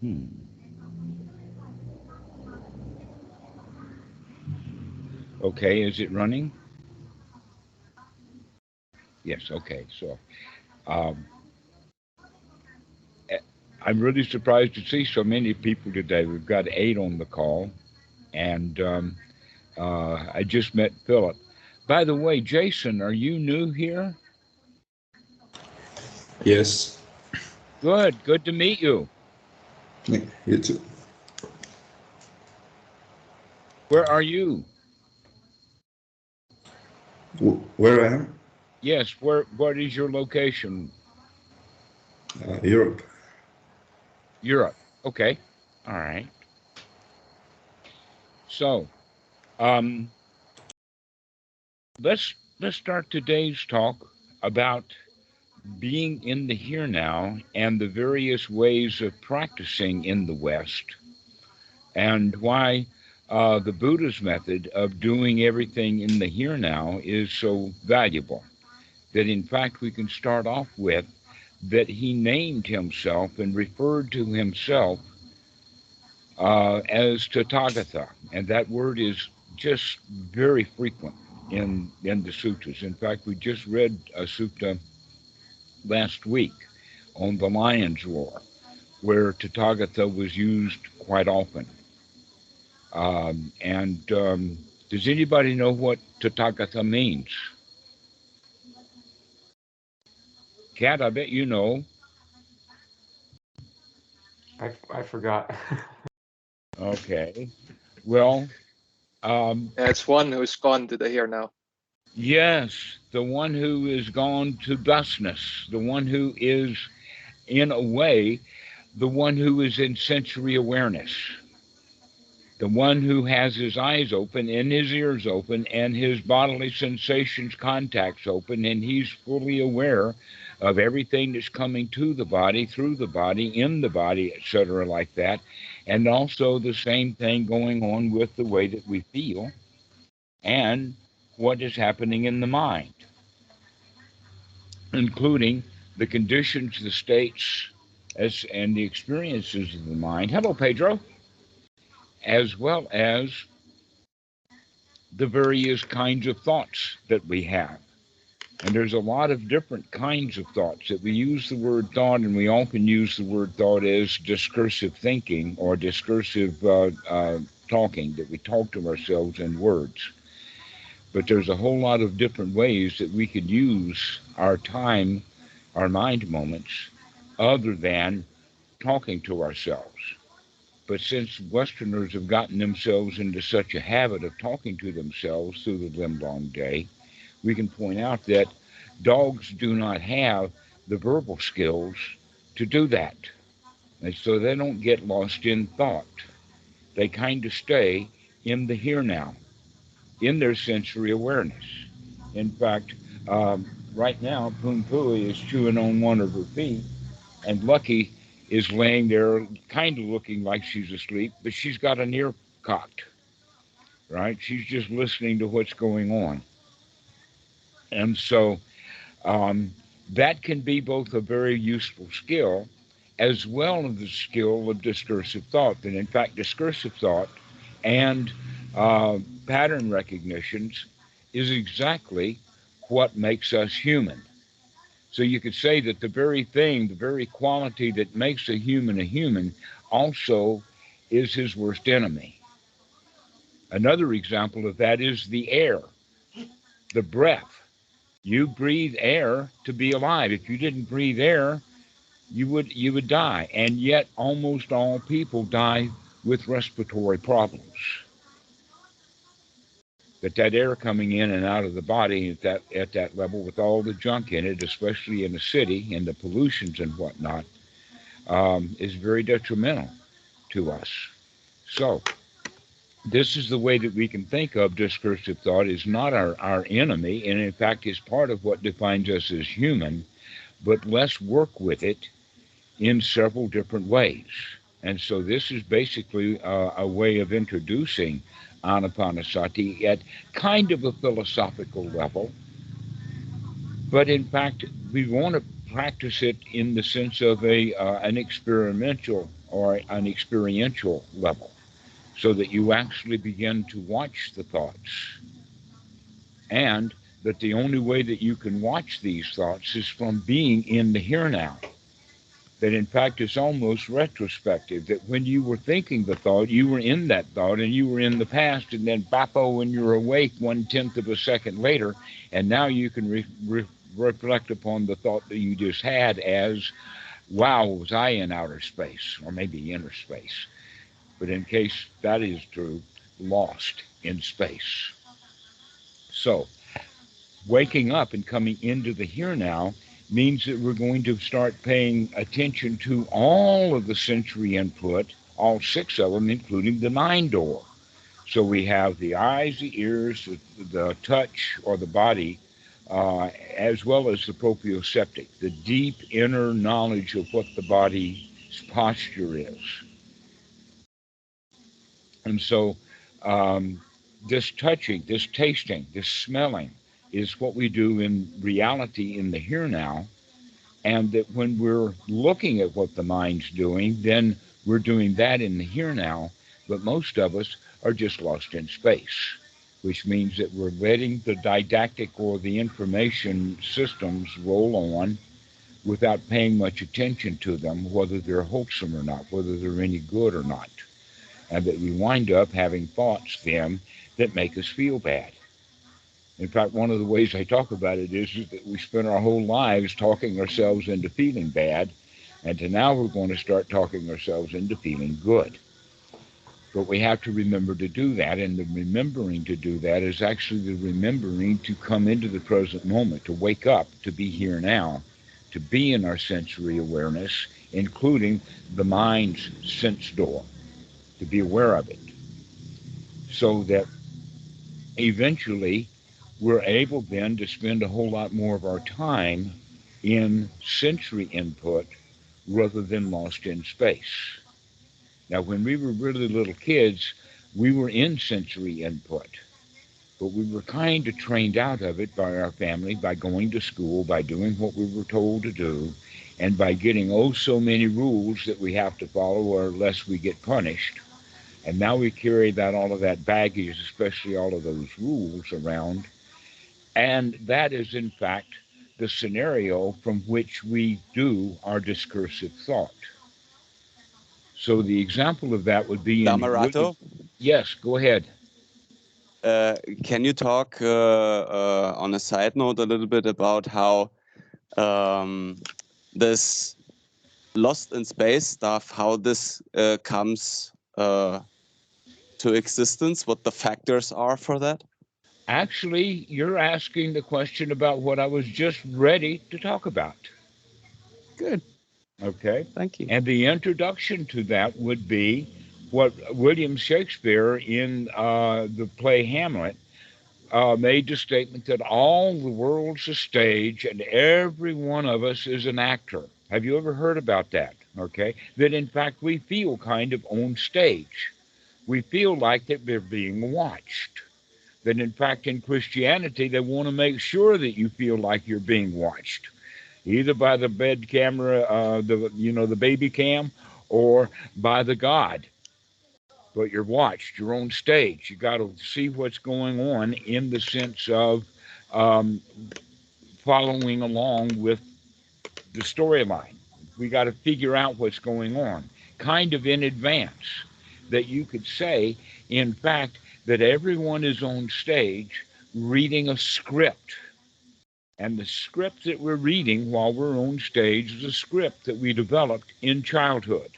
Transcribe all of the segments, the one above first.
Hmm. Okay, is it running? Yes, okay. So um, eh, I'm really surprised to see so many people today. We've got 8 on the call, and I just met Philip. By the way, Jason, are you new here? Yes. Good, good to meet you. Yeah, you too. Where are you? Where I am? Yes, where? What is your location? Europe. Europe. Okay, all right. So, um, let's start today's talk about being in the here now and the various ways of practicing in the West, and why the Buddha's method of doing everything in the here now is so valuable. That in fact we can start off with that he named himself and referred to himself as Tathagata, and that word is just very frequent in the sutras. In fact, we just read a sutta last week on the lion's roar, where Tathagata was used quite often. And does anybody know what Tathagata means? Kat, I bet you know. I forgot. Okay. Well, um, Yeah, it's one who's gone to the here now. yes, the one who is gone to thusness, the one who is, in a way, the one who is in sensory awareness, the one who has his eyes open and his ears open and his bodily sensations contacts open, and he's fully aware of everything that's coming to the body, through the body, in the body, etc., like that. And also the same thing going on with the way that we feel and what is happening in the mind, including the conditions, the states, and the experiences of the mind. Hello, Pedro. As well as the various kinds of thoughts that we have. And there's a lot of different kinds of thoughts that we use the word thought, and we often use the word thought as discursive thinking or discursive talking, that we talk to ourselves in words. But there's a whole lot of different ways that we could use our time, our mind moments, other than talking to ourselves. But since Westerners have gotten themselves into such a habit of talking to themselves through the livelong day, we can point out that dogs do not have the verbal skills to do that. And so they don't get lost in thought. They kind of stay in the here now, in their sensory awareness. In fact, right now, Poon Pooey is chewing on one of her feet, and Lucky is laying there, kind of looking like she's asleep, but she's got an ear cocked, right? She's just listening to what's going on. And so um, that can be both a very useful skill as well as the skill of discursive thought. And in fact, discursive thought and pattern recognitions is exactly what makes us human. So you could say that the very thing, the very quality that makes a human also is his worst enemy. Another example of that is the air, the breath. You breathe air to be alive. If you didn't breathe air, you would die. And yet almost all people die with respiratory problems. That air coming in and out of the body at that level with all the junk in it, especially in the city and the pollutions and whatnot, is very detrimental to us. So this is the way that we can think of discursive thought is not our enemy, and in fact is part of what defines us as human, but let's work with it in several different ways. And so this is basically a way of introducing anapanasati at kind of a philosophical level, but in fact we want to practice it in the sense of a an experimental or an experiential level, so that you actually begin to watch the thoughts, and that the only way that you can watch these thoughts is from being in the here now. That in fact it's almost retrospective, that when you were thinking the thought, you were in that thought and you were in the past, and then bapo, when you're awake 1/10 of a second later, and now you can reflect upon the thought that you just had as, wow, was I in outer space, or maybe inner space, but in case that is true, lost in space. So waking up and coming into the here now means that we're going to start paying attention to all of the sensory input, all 6 of them, including the 9 door. So we have the eyes, the ears, the touch or the body, as well as the proprioceptic, the deep inner knowledge of what the body's posture is. And so this touching, this tasting, this smelling is what we do in reality in the here now. And that when we're looking at what the mind's doing, then we're doing that in the here now. But most of us are just lost in space, which means that we're letting the didactic or the information systems roll on without paying much attention to them, whether they're wholesome or not, whether they're any good or not. And that we wind up having thoughts then that make us feel bad. In fact, one of the ways I talk about it is that we spend our whole lives talking ourselves into feeling bad, and to now we're going to start talking ourselves into feeling good. But we have to remember to do that, and the remembering to do that is actually the remembering to come into the present moment, to wake up, to be here now, to be in our sensory awareness, including the mind's sense door, to be aware of it, so that eventually we're able then to spend a whole lot more of our time in sensory input rather than lost in space. Now, when we were really little kids, we were in sensory input, but we were kind of trained out of it by our family, by going to school, by doing what we were told to do, and by getting oh so many rules that we have to follow or else we get punished. And now we carry that all of that baggage, especially all of those rules around. And that is, in fact, the scenario from which we do our discursive thought. So the example of that would be in Dhammarato, yes, go ahead. can you talk on a side note a little bit about how this lost in space stuff, how this comes to existence, what the factors are for that? Actually, you're asking the question about what I was just ready to talk about. Good. Okay. Thank you. And the introduction to that would be what William Shakespeare in the play Hamlet made the statement that all the world's a stage and every one of us is an actor. Have you ever heard about that? Okay. That in fact we feel kind of on stage. We feel like that we're being watched. That in fact in Christianity they want to make sure that you feel like you're being watched, either by the bed camera, the baby cam, or by the God. But you're watched. You're on stage. You got to see what's going on in the sense of um, following along with the storyline. We got to figure out what's going on, kind of in advance, that you could say, in fact, that everyone is on stage reading a script. And the script that we're reading while we're on stage is a script that we developed in childhood.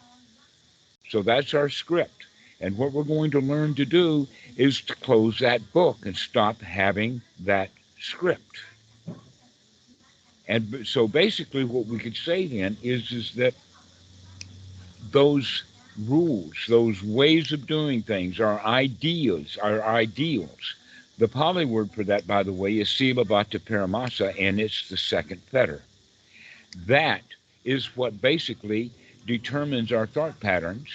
So that's our script. And what we're going to learn to do is to close that book and stop having that script. And so basically what we could say then is that those rules, those ways of doing things, our ideas, our ideals. The Pali word for that, by the way, is sila bhatta paramasa, and it's the second fetter. That is what basically determines our thought patterns,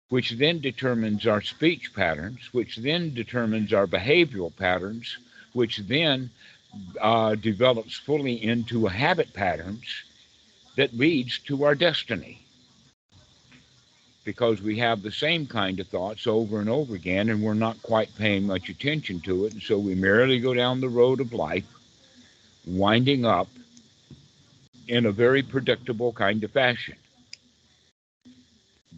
which then determines our speech patterns, which then determines our behavioral patterns, which then develops fully into habit patterns that leads to our destiny. because we have the same kind of thoughts over and over again, and we're not quite paying much attention to it. And so we merely go down the road of life, winding up in a very predictable kind of fashion.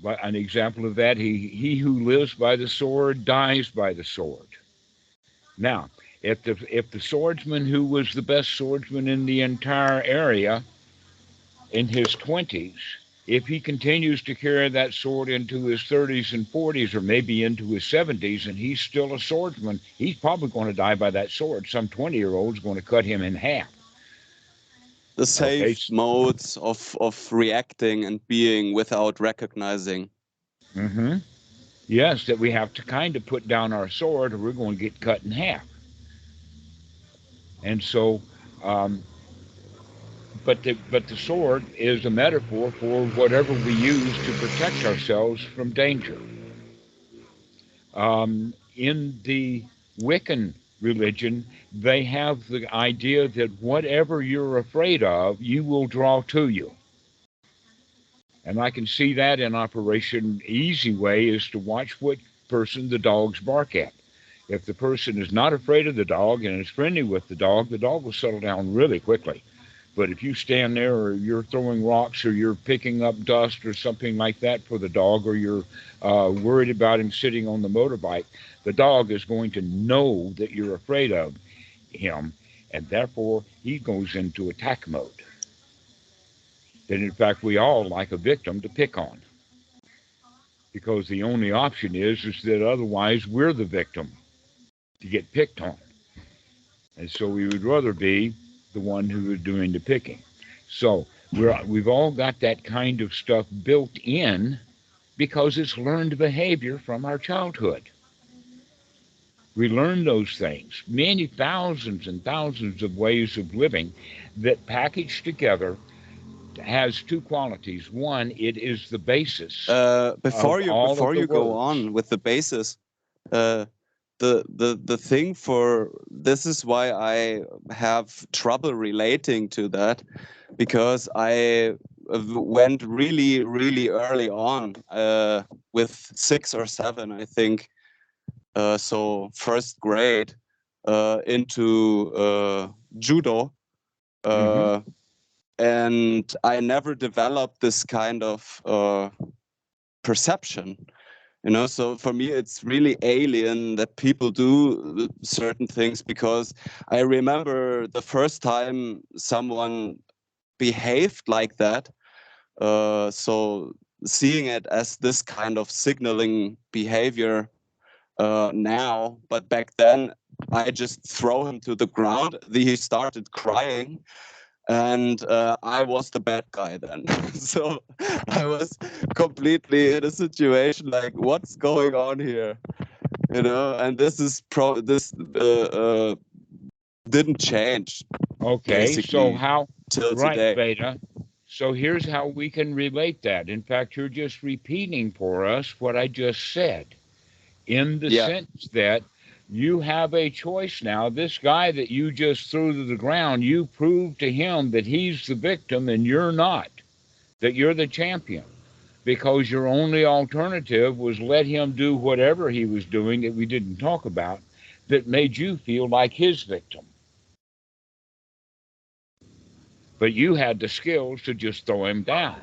But an example of that, he who lives by the sword dies by the sword. Now, if the swordsman who was the best swordsman in the entire area in his 20s, if he continues to carry that sword into his 30s and 40s, or maybe into his 70s, and he's still a swordsman, he's probably going to die by that sword. Some 20-year-old's going to cut him in half. The safe modes of reacting and being without recognizing. Mm-hmm. Yes, that we have to kind of put down our sword or we're going to get cut in half. And so, but the sword is a metaphor for whatever we use to protect ourselves from danger. In the Wiccan religion, they have the idea that whatever you're afraid of, you will draw to you. And I can see that in operation. Easy way is to watch what person the dogs bark at. If the person is not afraid of the dog and is friendly with the dog will settle down really quickly. But if you stand there or you're throwing rocks or you're picking up dust or something like that for the dog, or you're worried about him sitting on the motorbike, the dog is going to know that you're afraid of him, and therefore he goes into attack mode. That in fact we all like a victim to pick on, because the only option is that otherwise we're the victim to get picked on. And so we would rather be the one who is doing the picking. So we've all got that kind of stuff built in because it's learned behavior from our childhood. We learn those things, many thousands and thousands of ways of living that packaged together has two qualities. One, it is the basis. Before you go on with the basis, the thing for this is why I have trouble relating to that, because I went really early on with 6 or 7, I think, so first grade, into judo, and I never developed this kind of perception. So for me, it's really alien that people do certain things, because I remember the first time someone behaved like that. So seeing it as this kind of signaling behavior now, but back then I just throw him to the ground. He started crying. And I was the bad guy then. So I was completely in a situation like, what's going on here? And this is didn't change. Okay, so how, till right, today. Beta. So here's how we can relate that. In fact, you're just repeating for us what I just said, in the sense that you have a choice now. This guy that you just threw to the ground, you proved to him that he's the victim and you're not, that you're the champion, because your only alternative was let him do whatever he was doing that we didn't talk about, that made you feel like his victim. But you had the skills to just throw him down.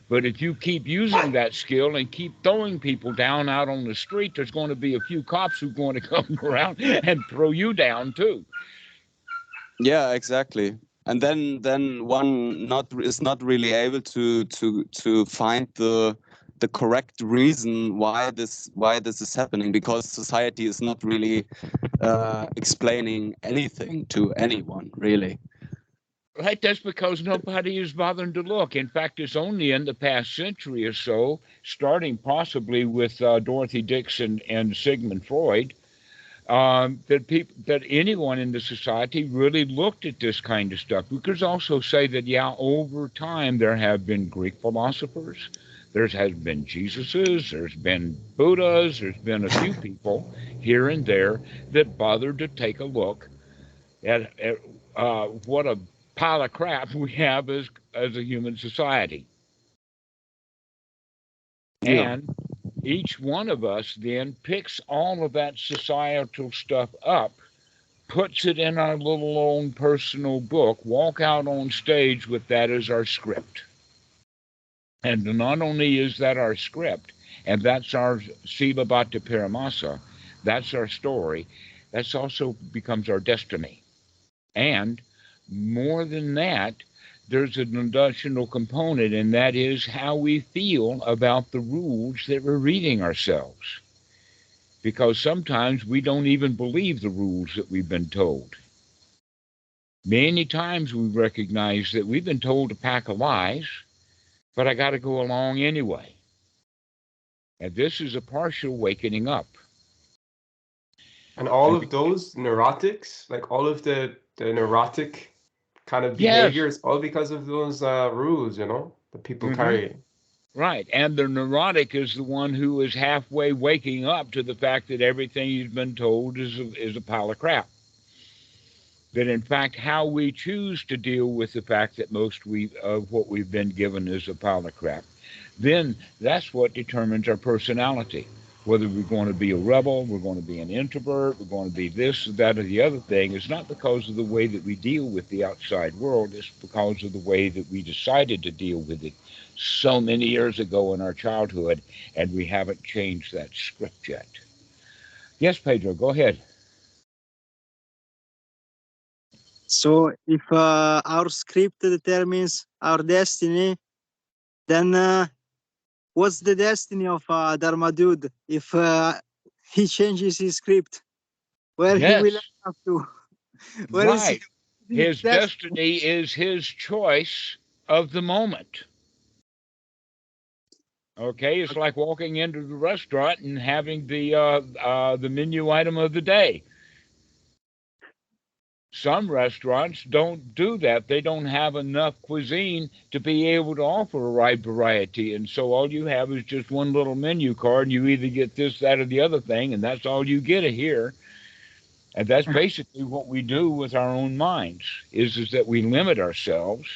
But if you keep using that skill and keep throwing people down out on the street, there's going to be a few cops who are going to come around and throw you down too. Yeah, exactly. And then one is not really able to find the correct reason why this is happening, because society is not really explaining anything to anyone, really. Right, that's because nobody is bothering to look. In fact, it's only in the past century or so, starting possibly with Dorothy Dixon and Sigmund Freud, that anyone in the society really looked at this kind of stuff. We could also say that, over time there have been Greek philosophers, there has been Jesuses, there's been Buddhas, there's been a few people here and there that bothered to take a look at what a pile of crap we have as a human society. Yeah. And each one of us then picks all of that societal stuff up, puts it in our little own personal book, walk out on stage with that as our script. And not only is that our script, and that's our Siva Bhatta Paramasa, that's our story, that's also becomes our destiny. And more than that, there's an additional component, and that is how we feel about the rules that we're reading ourselves. Because sometimes we don't even believe the rules that we've been told. Many times we recognize that we've been told a pack of lies, but I got to go along anyway. And this is a partial wakening up. And all And of those neurotics, like all of the neurotic kind of yes, behaviors, all because of those rules, that people hmm carry. right. And the neurotic is the one who is halfway waking up to the fact that everything he's been told is a pile of crap. That in fact, how we choose to deal with the fact that most of what we've been given is a pile of crap, then that's what determines our personality. Whether we're going to be a rebel, we're going to be an introvert, we're going to be this, that, or the other thing. It's not because of the way that we deal with the outside world. It's because of the way that we decided to deal with it so many years ago in our childhood, and we haven't changed that script yet. Yes, Pedro, go ahead. So if our script determines our destiny, then what's the destiny of Dharma dude if he changes his script? Where he will Yes, end up to? Where is right. his His destiny? destiny is his choice of the moment. Okay, it's like walking into the restaurant and having the menu item of the day. Some restaurants don't do that. They don't have enough cuisine to be able to offer a wide variety, and so all you have is just one little menu card, and you either get this, that, or the other thing, and that's all you get here. And that's basically what we do with our own minds, is that we limit ourselves,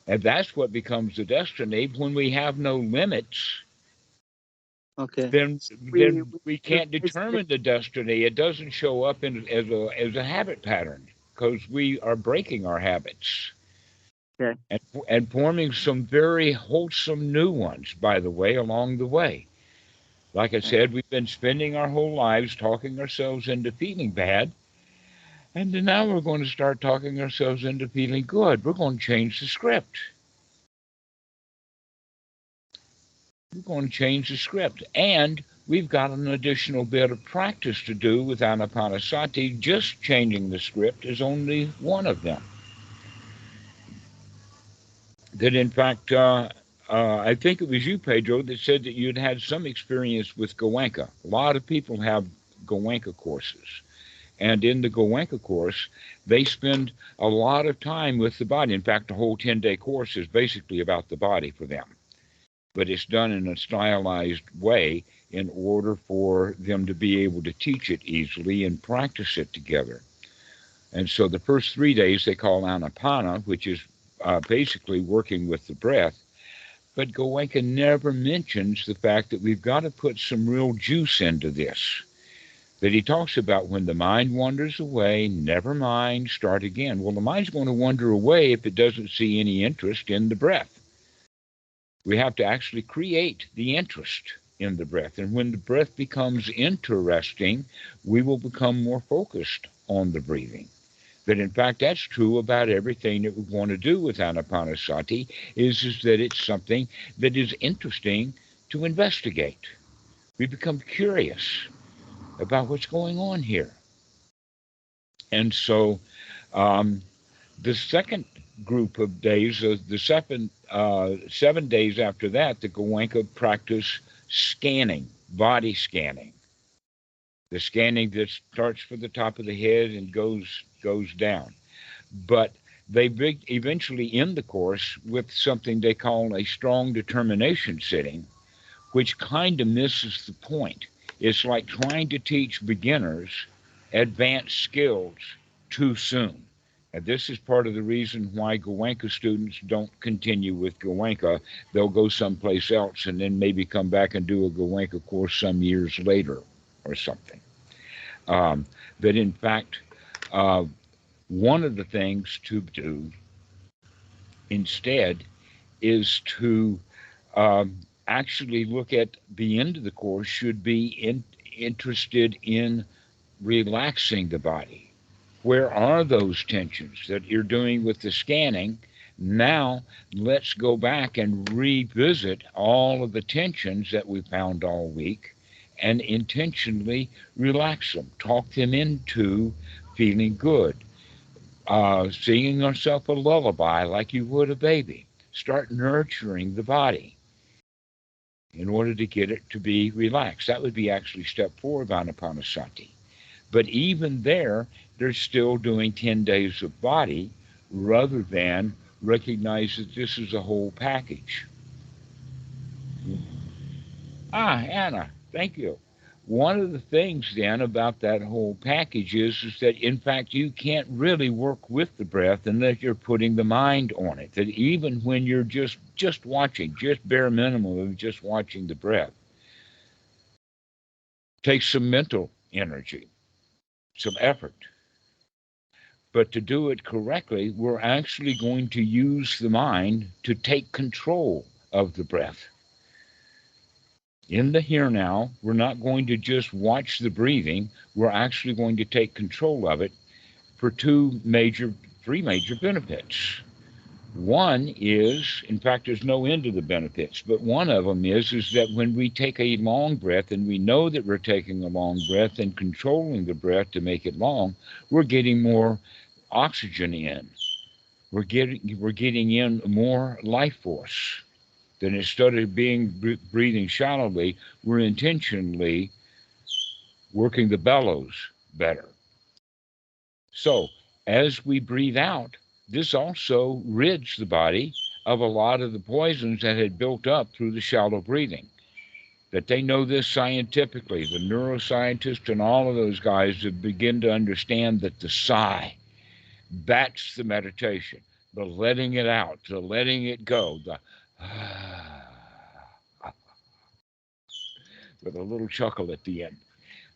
and that's what becomes the destiny. When we have no limits, Okay. then We, then we we can't determine the destiny. It doesn't show up as a habit pattern because we are breaking our habits okay. and forming some very wholesome new ones, by the way, along the way. Like I said, we've been spending our whole lives talking ourselves into feeling bad, and then now we're going to start talking ourselves into feeling good. We're going to change the script. We're going to change the script. And we've got an additional bit of practice to do with Anapanasati. Just changing the script is only one of them. That, in fact, I think it was you, Pedro, that said that you'd had some experience with Goenka. A lot of people have Goenka courses. And in the Goenka course, they spend a lot of time with the body. In fact, the whole 10-day course is basically about the body for them. But it's done in a stylized way in order for them to be able to teach it easily and practice it together. And so the first 3 days they call Anapana, which is basically working with the breath. But Goenka never mentions the fact that we've got to put some real juice into this. That he talks about when the mind wanders away, never mind, start again. Well, the mind's going to wander away if it doesn't see any interest in the breath. We have to actually create the interest in the breath. And when the breath becomes interesting, we will become more focused on the breathing. That in fact, that's true about everything that we want to do with Anapanasati, is that it's something that is interesting to investigate. We become curious about what's going on here. And so um, the second group of days, the 7 days after that, the Goenka practice scanning, body scanning. The scanning that starts from the top of the head and goes down. But they eventually end the course with something they call a strong determination sitting, which kind of misses the point. It's like trying to teach beginners advanced skills too soon. And this is part of the reason why Goenka students don't continue with Goenka. They'll go someplace else and then maybe come back and do a Goenka course some years later or something. That in fact, one of the things to do instead is to actually look at the end of the course should be interested in relaxing the body. Where are those tensions that you're doing with the scanning? Now let's go back and revisit all of the tensions that we found all week and intentionally relax them, talk them into feeling good, singing yourself a lullaby like you would a baby. Start nurturing the body in order to get it to be relaxed. That would be actually step 4 of Anapanasati. But even there, they're still doing 10 days of body rather than recognize that this is a whole package. Anna, thank you. One of the things then about that whole package is that in fact you can't really work with the breath unless you're putting the mind on it. That even when you're just watching, just bare minimum of just watching the breath, takes some mental energy, some effort. But to do it correctly, we're actually going to use the mind to take control of the breath. In the here now, we're not going to just watch the breathing. We're actually going to take control of it for three major benefits. One is, in fact, there's no end to the benefits, but one of them is that when we take a long breath and we know that we're taking a long breath and controlling the breath to make it long, we're getting more oxygen in. We're getting in more life force. Then instead of breathing shallowly, we're intentionally working the bellows better. So as we breathe out, this also rids the body of a lot of the poisons that had built up through the shallow breathing. That they know this scientifically. The neuroscientists and all of those guys have begun to understand that the sigh, that's the meditation, the letting it out, the letting it go, the with a little chuckle at the end.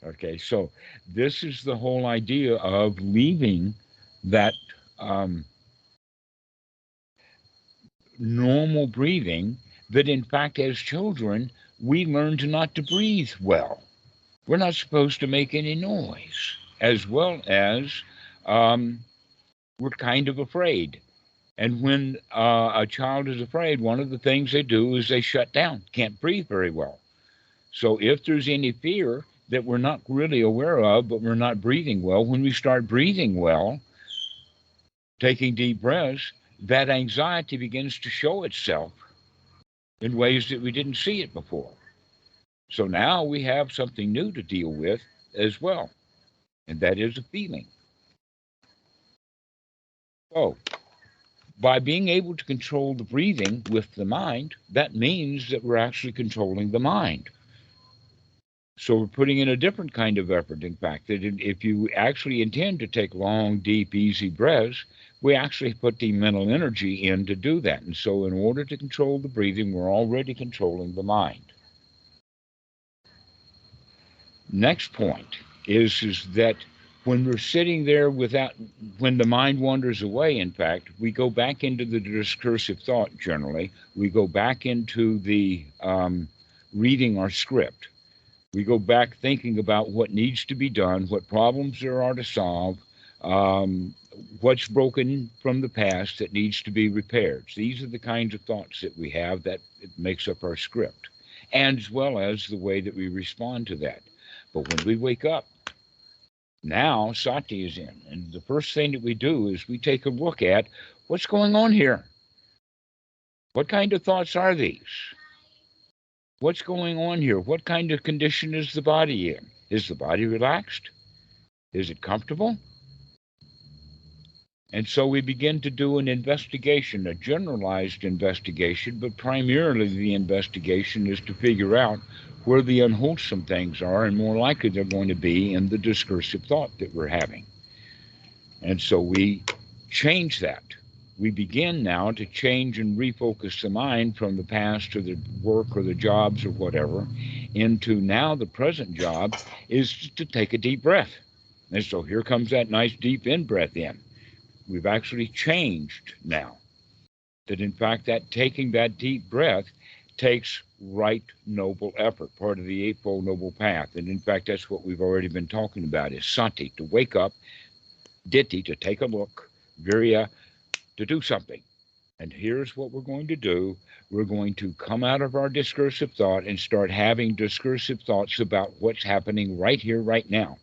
Okay, so this is the whole idea of leaving that normal breathing that in fact as children we learned not to breathe well. We're not supposed to make any noise, as well as we're kind of afraid. And when a child is afraid, one of the things they do is they shut down, can't breathe very well. So if there's any fear that we're not really aware of, but we're not breathing well, when we start breathing well, taking deep breaths, that anxiety begins to show itself in ways that we didn't see it before. So now we have something new to deal with as well, and that is a feeling. So by being able to control the breathing with the mind, that means that we're actually controlling the mind. So we're putting in a different kind of effort. In fact, that if you actually intend to take long, deep, easy breaths, we actually put the mental energy in to do that. And so in order to control the breathing, we're already controlling the mind. Next point is that when we're sitting there when the mind wanders away, in fact, we go back into the discursive thought generally. We go back into the reading our script. We go back thinking about what needs to be done, what problems there are to solve, what's broken from the past that needs to be repaired. These are the kinds of thoughts that we have that makes up our script, and as well as the way that we respond to that. But when we wake up, now Sati is in, and the first thing that we do is we take a look at what's going on here. What kind of thoughts are these? What's going on here? What kind of condition is the body in? Is the body relaxed? Is it comfortable? And so we begin to do an investigation, a generalized investigation, but primarily the investigation is to figure out where the unwholesome things are, and more likely they're going to be in the discursive thought that we're having. And so we change that. We begin now to change and refocus the mind from the past to the work or the jobs or whatever into now the present job is to take a deep breath. And so here comes that nice deep in-breath in. We've actually changed now. That in fact, that taking that deep breath takes right noble effort, part of the Eightfold Noble Path. And in fact, that's what we've already been talking about is sati, to wake up, ditti, to take a look, virya, to do something. And here's what we're going to do. We're going to come out of our discursive thought and start having discursive thoughts about what's happening right here, right now.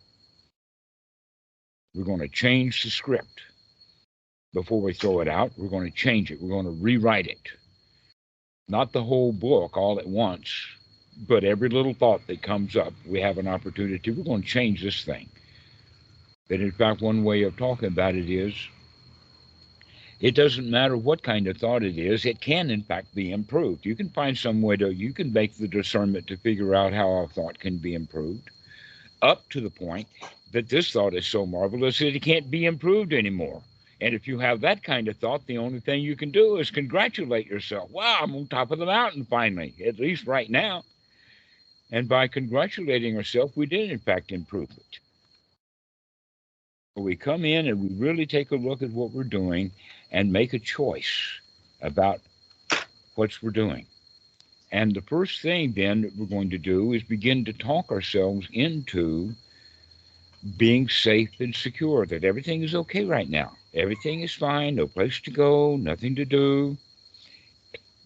We're going to change the script. Before we throw it out, we're going to change it. We're going to rewrite it. Not the whole book all at once, but every little thought that comes up, we have an opportunity. We're going to change this thing. That in fact, one way of talking about it is, it doesn't matter what kind of thought it is, it can in fact be improved. You can find some way you can make the discernment to figure out how a thought can be improved, up to the point that this thought is so marvelous that it can't be improved anymore. And if you have that kind of thought, the only thing you can do is congratulate yourself. Wow, I'm on top of the mountain finally, at least right now. And by congratulating ourselves, we did in fact improve it. We come in and we really take a look at what we're doing and make a choice about what we're doing. And the first thing then that we're going to do is begin to talk ourselves into being safe and secure, that everything is okay right now. Everything is fine, no place to go, nothing to do.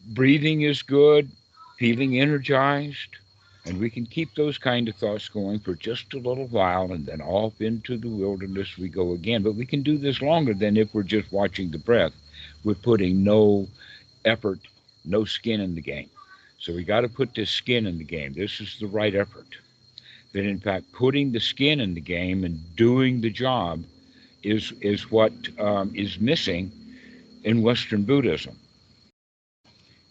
Breathing is good, feeling energized. And we can keep those kind of thoughts going for just a little while, and then off into the wilderness we go again. But we can do this longer than if we're just watching the breath. We're putting no effort, no skin in the game. So we got to put this skin in the game. This is the right effort. That in fact, putting the skin in the game and doing the job is what is missing in Western Buddhism.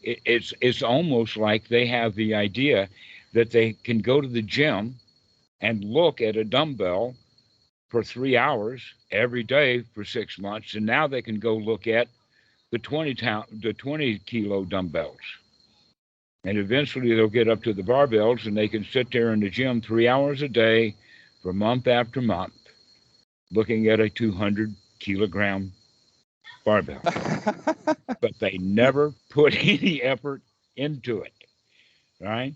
It's almost like they have the idea that they can go to the gym and look at a dumbbell for 3 hours every day for 6 months, and now they can go look at the 20 kilo dumbbells. And eventually they'll get up to the barbells and they can sit there in the gym 3 hours a day for month after month, looking at a 200 kilogram barbell. But they never put any effort into it, right?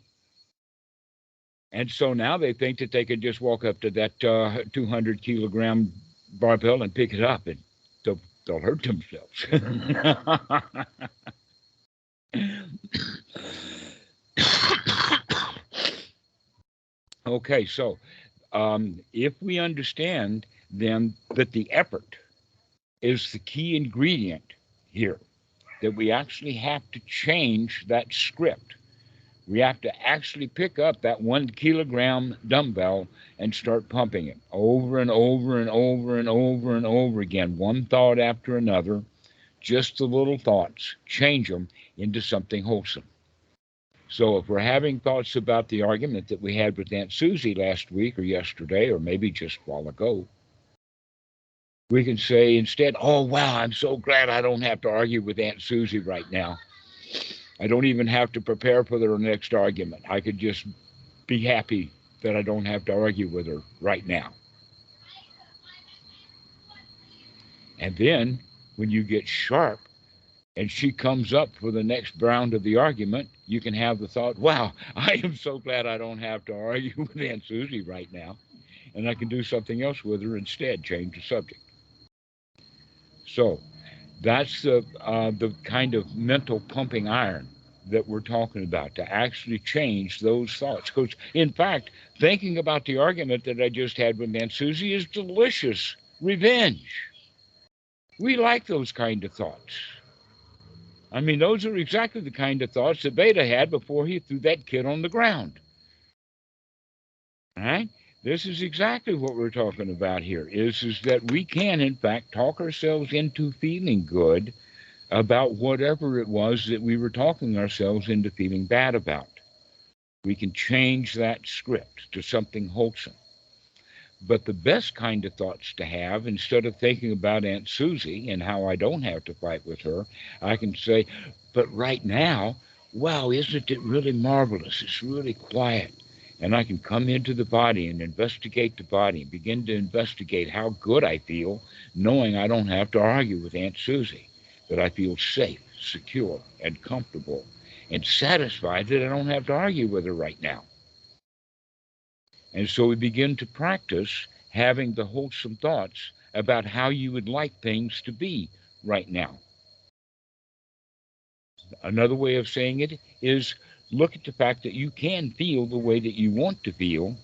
And so now they think that they can just walk up to that 200 kilogram barbell and pick it up, and they'll hurt themselves. Okay, so if we understand then that the effort is the key ingredient here, that we actually have to change that script. We have to actually pick up that 1 kilogram dumbbell and start pumping it over and over and over and over and over again, one thought after another, just the little thoughts, change them into something wholesome. So if we're having thoughts about the argument that we had with Aunt Susie last week or yesterday, or maybe just a while ago, we can say instead, oh, wow, I'm so glad I don't have to argue with Aunt Susie right now. I don't even have to prepare for their next argument. I could just be happy that I don't have to argue with her right now. And then when you get sharp and she comes up for the next round of the argument, you can have the thought, wow, I am so glad I don't have to argue with Aunt Susie right now. And I can do something else with her instead, change the subject. So that's the kind of mental pumping iron that we're talking about, to actually change those thoughts. Because, in fact, thinking about the argument that I just had with Aunt Susie is delicious revenge. We like those kind of thoughts. I mean, those are exactly the kind of thoughts that Beta had before he threw that kid on the ground. All right? This is exactly what we're talking about here, is that we can, in fact, talk ourselves into feeling good about whatever it was that we were talking ourselves into feeling bad about. We can change that script to something wholesome. But the best kind of thoughts to have, instead of thinking about Aunt Susie and how I don't have to fight with her, I can say, but right now, wow, isn't it really marvelous? It's really quiet. And I can come into the body and investigate the body and begin to investigate how good I feel, knowing I don't have to argue with Aunt Susie, that I feel safe, secure, and comfortable, and satisfied that I don't have to argue with her right now. And so we begin to practice having the wholesome thoughts about how you would like things to be right now. Another way of saying it is look at the fact that you can feel the way that you want to feel,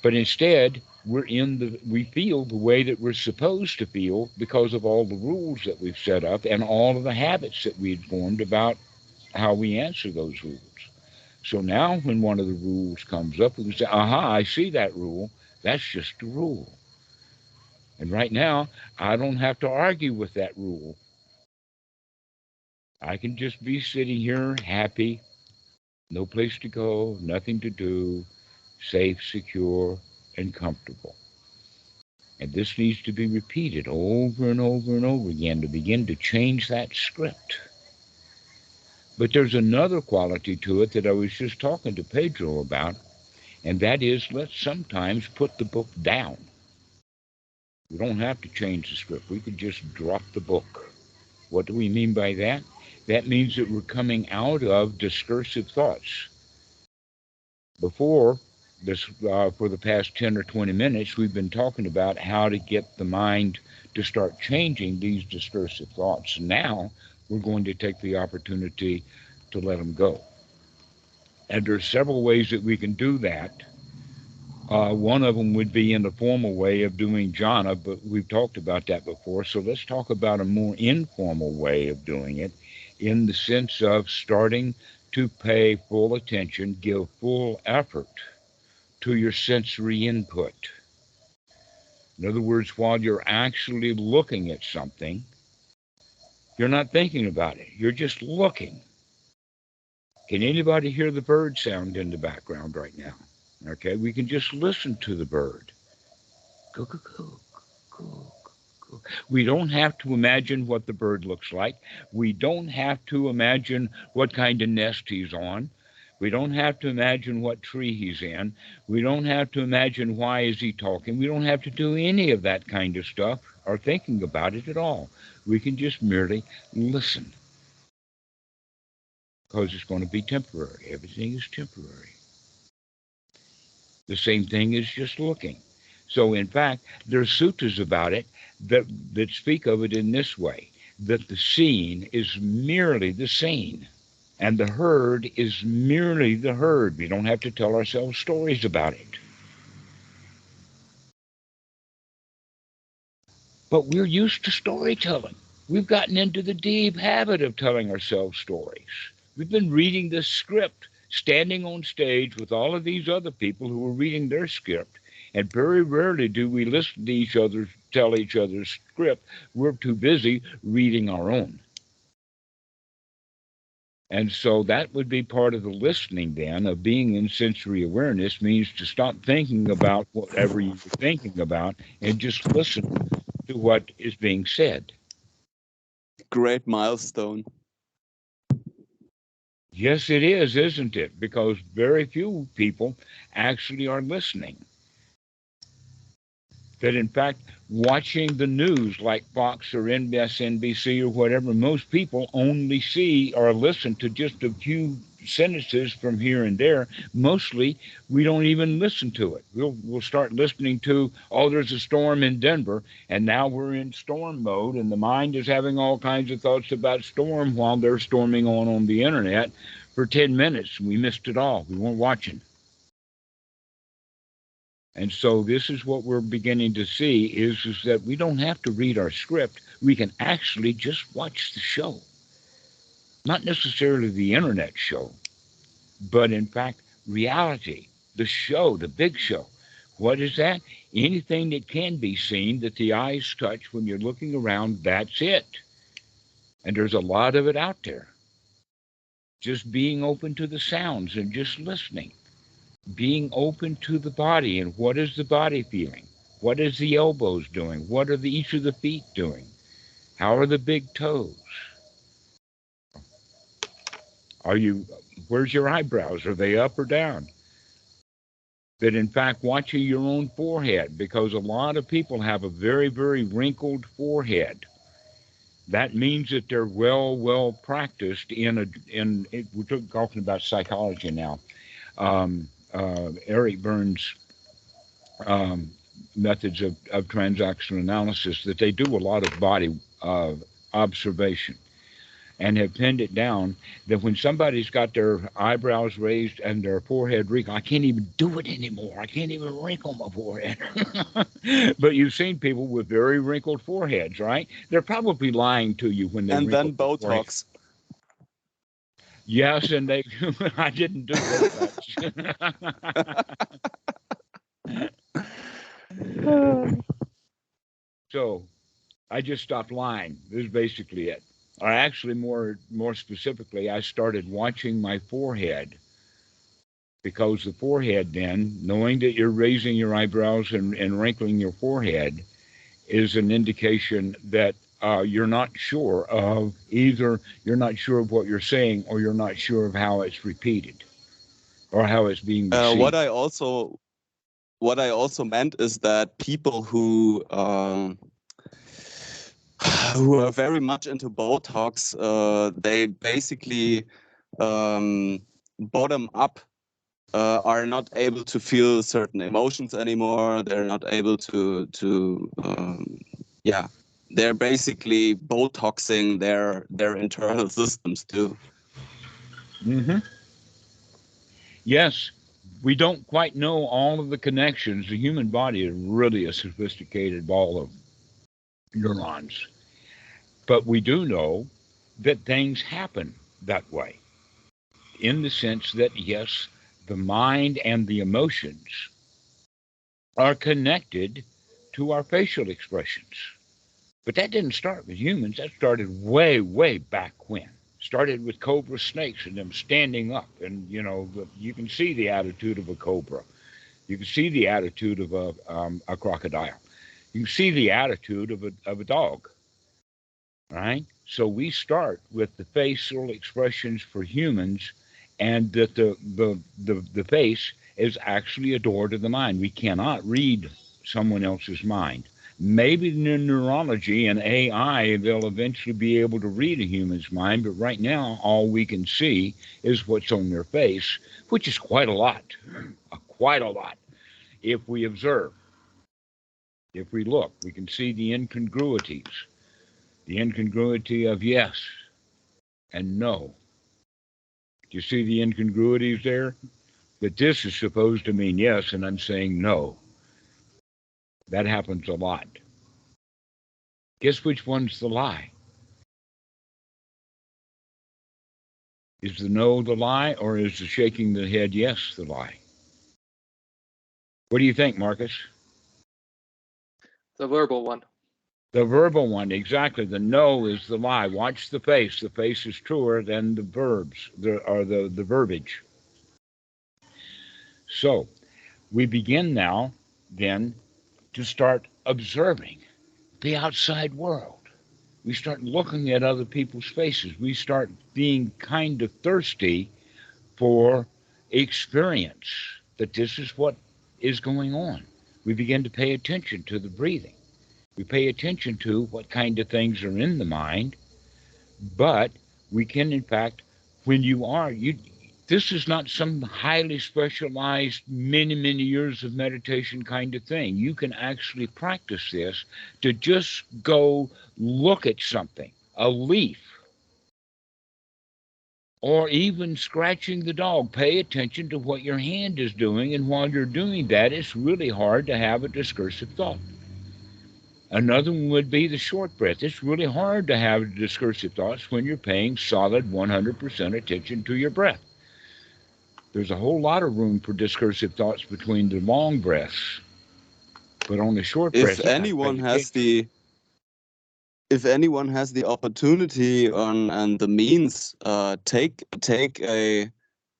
but instead we feel the way that we're supposed to feel because of all the rules that we've set up and all of the habits that we've formed about how we answer those rules. So now when one of the rules comes up, we can say, aha, I see that rule. That's just a rule. And right now, I don't have to argue with that rule. I can just be sitting here happy, no place to go, nothing to do, safe, secure, and comfortable. And this needs to be repeated over and over and over again to begin to change that script. But there's another quality to it that I was just talking to Pedro about, and that is let's sometimes put the book down. We don't have to change the script. We could just drop the book. What do we mean by that? That means that we're coming out of discursive thoughts. Before this, for the past 10 or 20 minutes, we've been talking about how to get the mind to start changing these discursive thoughts. Now we're going to take the opportunity to let them go. And there's several ways that we can do that. One of them would be in the formal way of doing jhana, but we've talked about that before. So let's talk about a more informal way of doing it in the sense of starting to pay full attention, give full effort to your sensory input. In other words, while you're actually looking at something, you're not thinking about it. You're just looking. Can anybody hear the bird sound in the background right now? Okay, we can just listen to the bird. Go, go, go, go, go. We don't have to imagine what the bird looks like. We don't have to imagine what kind of nest he's on. We don't have to imagine what tree he's in. We don't have to imagine why is he talking. We don't have to do any of that kind of stuff or thinking about it at all. We can just merely listen because it's going to be temporary. Everything is temporary. The same thing is just looking. So in fact, there's sutras about it that speak of it in this way, that the seen is merely the seen, and the heard is merely the heard. We don't have to tell ourselves stories about it. But we're used to storytelling. We've gotten into the deep habit of telling ourselves stories. We've been reading this script, standing on stage with all of these other people who are reading their script. And very rarely do we listen to each other tell each other's script. We're too busy reading our own. And so that would be part of the listening then, of being in sensory awareness, means to stop thinking about whatever you're thinking about and just listen to what is being said. Great milestone. Yes, it is, isn't it? Because very few people actually are listening. That in fact, watching the news like Fox or MSNBC or whatever, most people only see or listen to just a few sentences from here and there. Mostly, we don't even listen to it. We'll start listening to, oh, there's a storm in Denver, and now we're in storm mode, and the mind is having all kinds of thoughts about storm while they're storming on the internet for 10 minutes. We missed it all. We weren't watching. And so this is what we're beginning to see is that we don't have to read our script. We can actually just watch the show. Not necessarily the internet show, but in fact, reality, the show, the big show. What is that? Anything that can be seen that the eyes touch when you're looking around, that's it. And there's a lot of it out there. Just being open to the sounds and just listening. being open to the body and what is the body feeling? What is the elbows doing? What are each of the feet doing? How are the big toes? Are you, where's your eyebrows? Are they up or down? That in fact, watching your own forehead, because a lot of people have a very, very wrinkled forehead. That means that they're well practiced we're talking about psychology now. Eric Byrne's methods of transactional analysis, that they do a lot of body observation and have pinned it down that when somebody's got their eyebrows raised and their forehead wrinkled, I can't even do it anymore. I can't even wrinkle my forehead. But you've seen people with very wrinkled foreheads, right? They're probably lying to you when they And wrinkle then their forehead. Botox. Yes, and they I didn't do Botox. So I just stopped lying. This is basically it. Or actually, more specifically, I started watching my forehead, because the forehead then, knowing that you're raising your eyebrows and wrinkling your forehead, is an indication that you're not sure of either, you're not sure of what you're saying, or you're not sure of how it's repeated or how it's being received. What I also meant is that people who are very much into Botox, they basically bottom up are not able to feel certain emotions anymore. They're not able to they're basically Botoxing their internal systems too. Mm-hmm. Yes, we don't quite know all of the connections. The human body is really a sophisticated ball of neurons. But we do know that things happen that way, in the sense that, yes, the mind and the emotions are connected to our facial expressions. But that didn't start with humans. That started way back when. Started with cobra snakes and them standing up. And, you can see the attitude of a cobra. You can see the attitude of a crocodile. You can see the attitude of a dog. Right? So we start with the facial expressions for humans, and that the face is actually a door to the mind. We cannot read someone else's mind. Maybe in neurology and AI, they'll eventually be able to read a human's mind, but right now, all we can see is what's on their face, which is quite a lot. Quite a lot. If we observe, if we look, we can see the incongruities. The incongruity of yes and no. Do you see the incongruities there? That this is supposed to mean yes, and I'm saying no. That happens a lot. Guess which one's the lie? Is the no the lie, or is the shaking the head yes the lie? What do you think, Marcus? The verbal one. The verbal one, exactly. The no is the lie. Watch the face. The face is truer than the verbs, the verbiage. So we begin now, then, to start observing the outside world. We start looking at other people's faces. We start being kind of thirsty for experience, that this is what is going on. We begin to pay attention to the breathing. We pay attention to what kind of things are in the mind, but we can, in fact, when this is not some highly specialized many years of meditation kind of thing. You can actually practice this to just go look at something, a leaf, or even scratching the dog. Pay attention to what your hand is doing, and while you're doing that, it's really hard to have a discursive thought. Another one would be the short breath. It's really hard to have discursive thoughts when you're paying solid 100% attention to your breath. There's a whole lot of room for discursive thoughts between the long breaths, but on the short breath, If anyone has the opportunity and the means, take a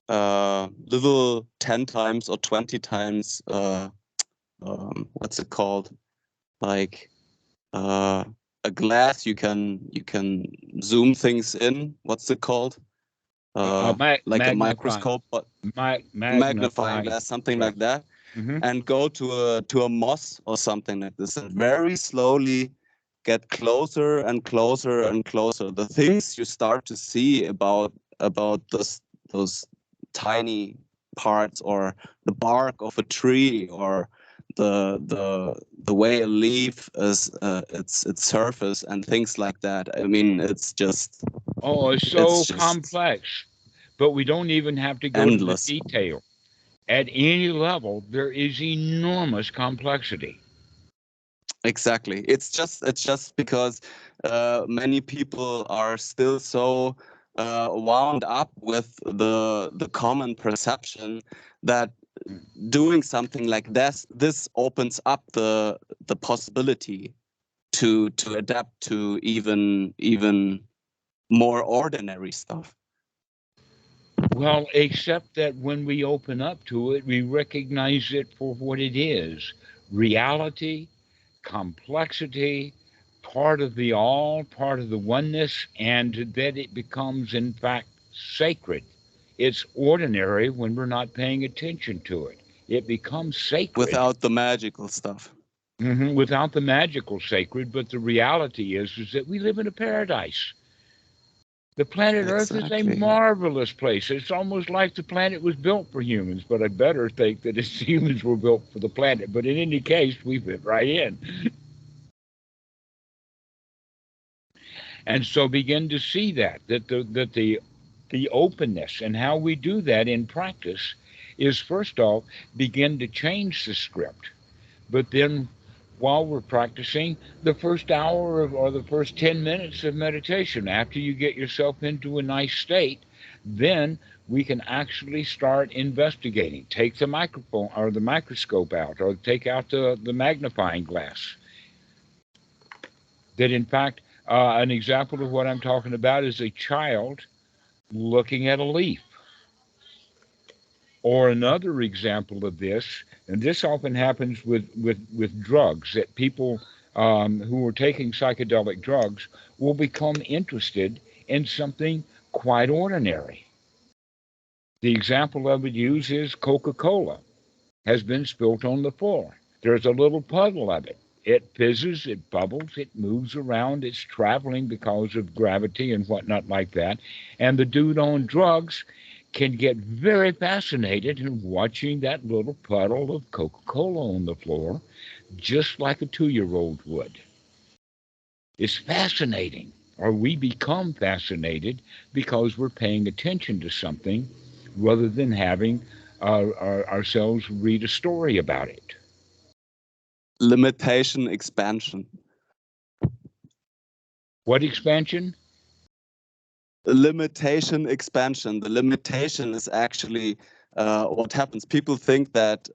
little 10 times or 20 times, what's it called? Like a glass you can zoom things in. What's it called? Like a microscope, but magnifying glass, something like that. And go to a moss or something like this, and very slowly get closer and closer and closer. The things you start to see about those tiny parts, or the bark of a tree, or the way a leaf is its surface, and things like that. I mean, it's just it's so complex, but we don't even have to go endless. to the detail. At any level, there is enormous complexity. Exactly. It's just because many people are still so wound up with the common perception that doing something like this opens up the possibility to adapt to even more ordinary stuff. Well, except that when we open up to it, we recognize it for what it is: reality, complexity, part of the all, part of the oneness, and that it becomes, in fact, sacred. It's ordinary when we're not paying attention to it. It becomes sacred. Without the magical stuff. Without the magical sacred, but the reality is that we live in a paradise. The planet Earth is a marvelous place. It's almost like the planet was built for humans, but I better think that it's humans were built for the planet. But in any case, we fit right in. And so begin to see that the openness, and how we do that in practice is, first off, begin to change the script. But then while we're practicing, the first hour or the first 10 minutes of meditation, after you get yourself into a nice state, then we can actually start investigating. Take the microphone or the microscope out, or take out the magnifying glass. That, in fact, an example of what I'm talking about is a child looking at a leaf. Or another example of this, and this often happens with drugs, that people who are taking psychedelic drugs will become interested in something quite ordinary. The example I would use is Coca-Cola has been spilt on the floor. There's a little puddle of it. It fizzes, it bubbles, it moves around, it's traveling because of gravity and whatnot like that. And the dude on drugs can get very fascinated in watching that little puddle of Coca-Cola on the floor, just like a 2-year-old would. It's fascinating, or we become fascinated because we're paying attention to something rather than having ourselves read a story about it. Limitation expansion. What expansion? Limitation expansion. The limitation is actually what happens. People think that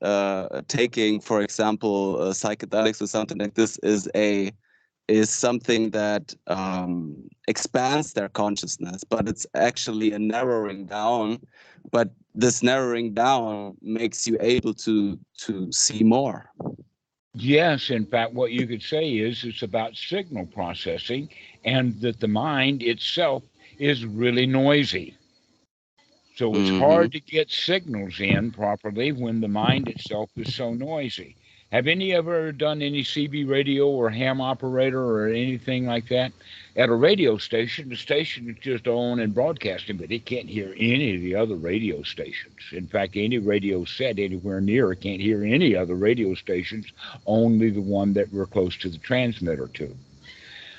taking, for example, psychedelics or something like this is something that expands their consciousness, but it's actually a narrowing down. But this narrowing down makes you able to see more. Yes, in fact, what you could say is it's about signal processing, and that the mind itself is really noisy. So it's hard to get signals in properly when the mind itself is so noisy. Have any ever done any CB radio or ham operator or anything like that? At a radio station, the station is just on and broadcasting, but it can't hear any of the other radio stations. In fact, any radio set anywhere near it can't hear any other radio stations, only the one that we're close to the transmitter to.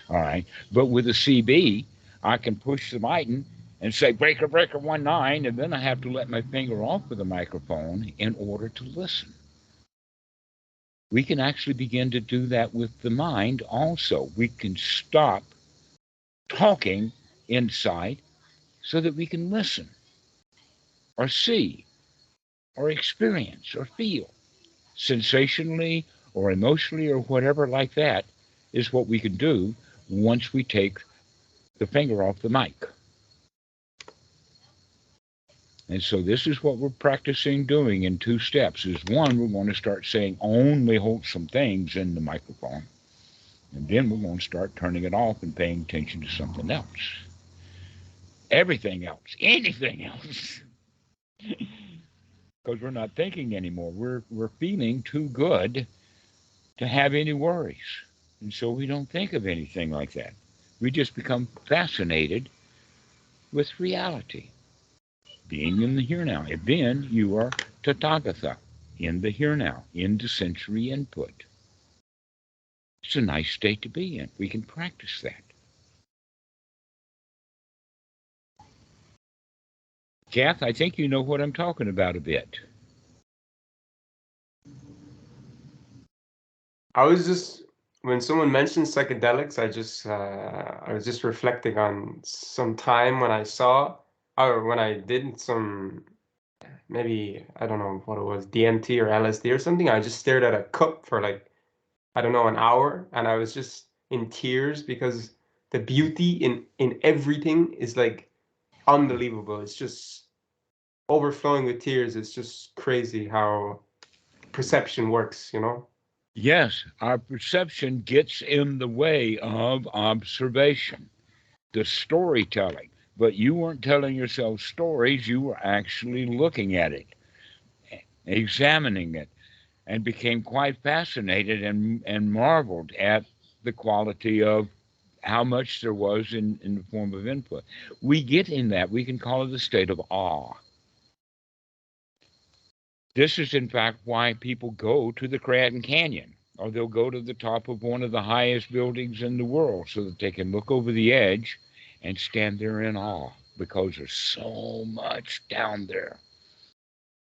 All right. But with a CB, I can push the button and say breaker, breaker 19, and then I have to let my finger off of the microphone in order to listen. We can actually begin to do that with the mind also. We can stop talking inside so that we can listen or see or experience or feel sensationally or emotionally or whatever like that is what we can do once we take the finger off the mic. And so this is what we're practicing doing in 2 steps. Is one, we're going to start saying only wholesome things in the microphone. And then we're going to start turning it off and paying attention to something else. Everything else, anything else. Because we're not thinking anymore. We're feeling too good to have any worries. And so we don't think of anything like that. We just become fascinated with reality, being in the here now. And then you are Tathagata, in the here now, into sensory input. It's a nice state to be in. We can practice that. Kath, I think you know what I'm talking about a bit. I was just, when someone mentioned psychedelics, I was just reflecting on some time when I saw, or when I did some, maybe, I don't know what it was, DMT or LSD or something. I just stared at a cup for like, I don't know, an hour, and I was just in tears because the beauty in everything is like unbelievable. It's just overflowing with tears. It's just crazy how perception works, you know? Yes, our perception gets in the way of observation, the storytelling. But you weren't telling yourself stories, you were actually looking at it, examining it, and became quite fascinated and marveled at the quality of how much there was in the form of input. We get in that, we can call it a state of awe. This is, in fact, why people go to the Grand Canyon, or they'll go to the top of one of the highest buildings in the world so that they can look over the edge and stand there in awe, because there's so much down there.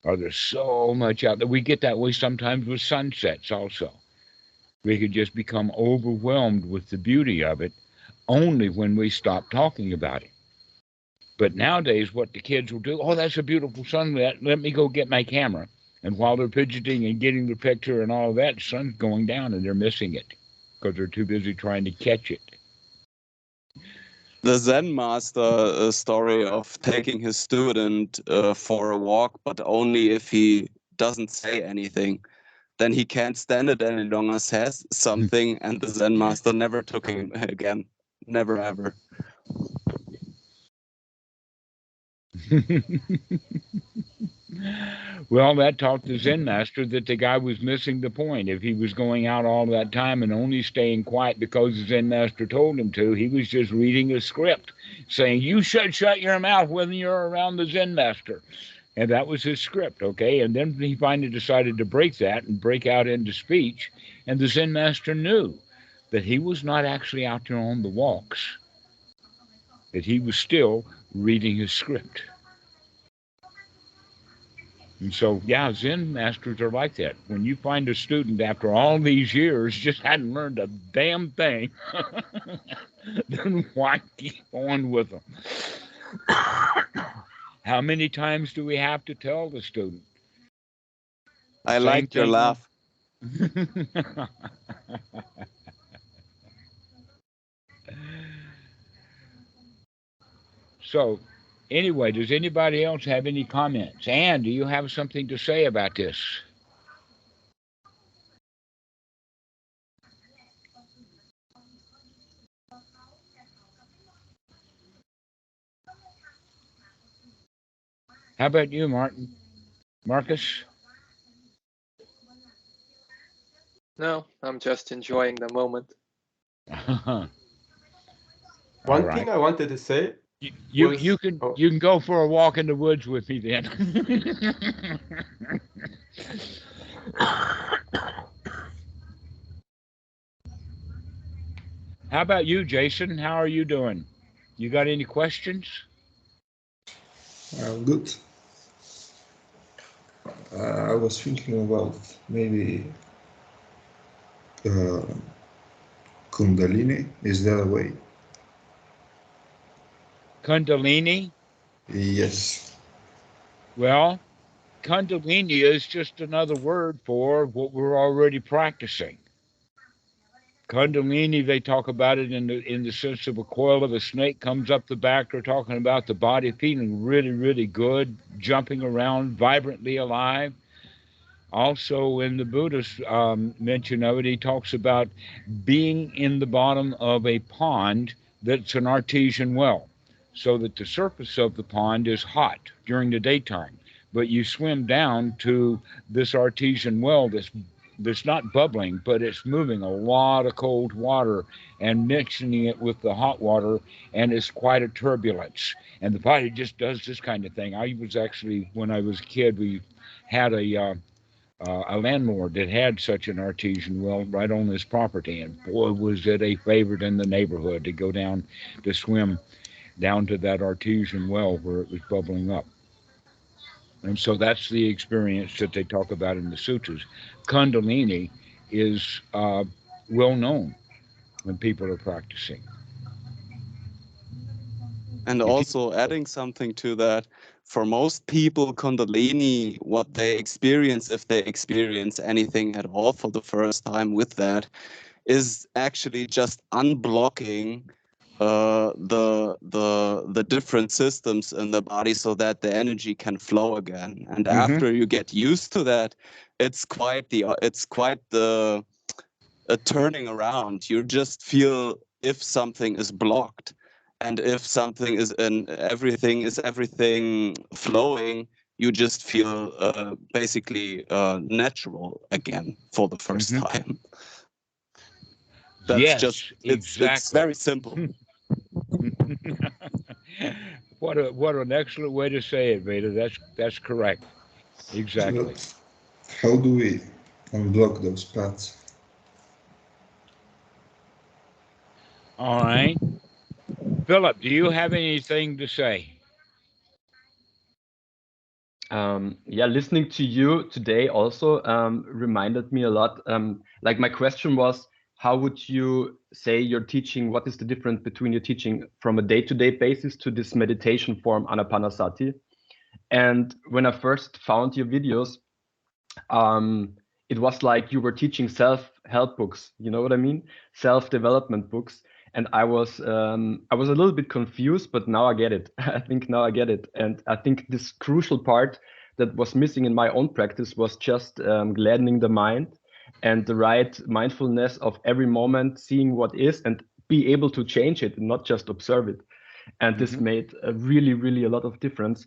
Or there's so much out there. We get that way sometimes with sunsets also. We could just become overwhelmed with the beauty of it only when we stop talking about it. But nowadays, what the kids will do, oh, that's a beautiful sunset. Let me go get my camera. And while they're fidgeting and getting the picture and all of that, the sun's going down and they're missing it because they're too busy trying to catch it. The Zen master story of taking his student for a walk, but only if he doesn't say anything. Then he can't stand it any longer, says something, and the Zen master never took him again. Never, ever. Well, that taught the Zen master that the guy was missing the point. If he was going out all that time and only staying quiet because the Zen master told him to, he was just reading a script saying, you should shut your mouth when you're around the Zen master. And that was his script, okay? And then he finally decided to break that and break out into speech. And the Zen master knew that he was not actually out there on the walks, that he was still reading his script. And so, yeah, Zen masters are like that. When you find a student after all these years just hadn't learned a damn thing, then why keep on with them? How many times do we have to tell the student? I liked your laugh. So, anyway, does anybody else have any comments? Anne, do you have something to say about this? How about you, Marcus? No, I'm just enjoying the moment. One right. thing I wanted to say, You can go for a walk in the woods with me then. How about you, Jason? How are you doing? You got any questions? Good. I was thinking about maybe Kundalini. Is that a way? Kundalini? Yes. Well, Kundalini is just another word for what we're already practicing. Kundalini, they talk about it in the sense of a coil of a snake comes up the back. They're talking about the body feeling really, really good, jumping around, vibrantly alive. Also, in the Buddhist mention of it, he talks about being in the bottom of a pond that's an artesian well, so that the surface of the pond is hot during the daytime, but you swim down to this artesian well that's not bubbling, but it's moving a lot of cold water and mixing it with the hot water, and it's quite a turbulence. And the body just does this kind of thing. I was actually, when I was a kid, we had a landlord that had such an artesian well right on his property, and boy, was it a favorite in the neighborhood to go down to swim down to that artesian well where it was bubbling up. And so that's the experience that they talk about in the sutras. Kundalini is well known when people are practicing. And also adding something to that, for most people, Kundalini, what they experience, if they experience anything at all for the first time with that, is actually just unblocking the different systems in the body so that the energy can flow again. And after you get used to that, it's quite the a turning around. You just feel if something is blocked, and if something is everything flowing, you just feel basically natural again for the first time. That's yes, just exactly. It's very simple. What an excellent way to say it, Veda. That's correct. Exactly. But how do we unblock those paths? All right. Philip, do you have anything to say? Yeah, listening to you today also reminded me a lot. Like my question was, how would you say you're teaching? What is the difference between your teaching from a day-to-day basis to this meditation form, Anapanasati? And when I first found your videos, it was like you were teaching self-help books. You know what I mean? Self-development books. And I was a little bit confused, but now I get it. I think now I get it. And I think this crucial part that was missing in my own practice was just gladdening the mind and the right mindfulness of every moment, seeing what is and be able to change it and not just observe it. And this made really a lot of difference.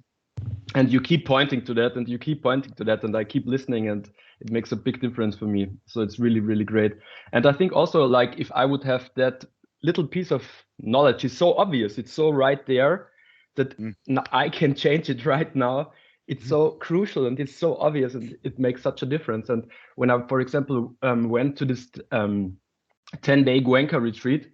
And you keep pointing to that, and you keep pointing to that, and I keep listening, and it makes a big difference for me. So it's really great. And I think also, like, if I would have that little piece of knowledge, it's so obvious, it's so right there that I can change it right now. It's so crucial and it's so obvious, and it makes such a difference. And when I, for example, went to this 10-day Goenka retreat,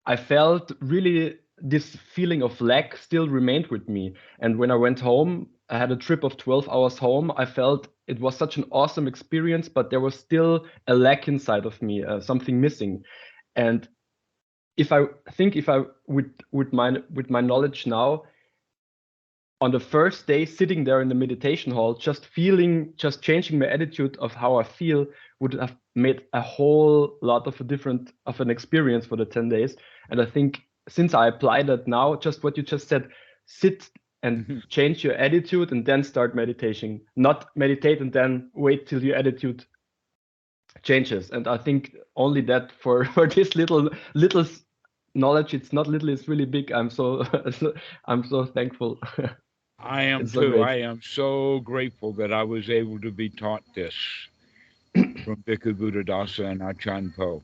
I felt really this feeling of lack still remained with me. And when I went home, I had a trip of 12 hours home. I felt it was such an awesome experience, but there was still a lack inside of me, something missing. And if I with my knowledge now, on the first day sitting there in the meditation hall, just changing my attitude of how I feel would have made a whole lot of an experience for the 10 days. And I think since I apply that now, just what you just said, sit and change your attitude and then start meditation, not meditate and then wait till your attitude changes. And I think only that for this little knowledge, it's not little, it's really big. I'm so thankful. I am It's so too. great. I am so grateful that I was able to be taught this from Bhikkhu Buddhadasa and Achan Po.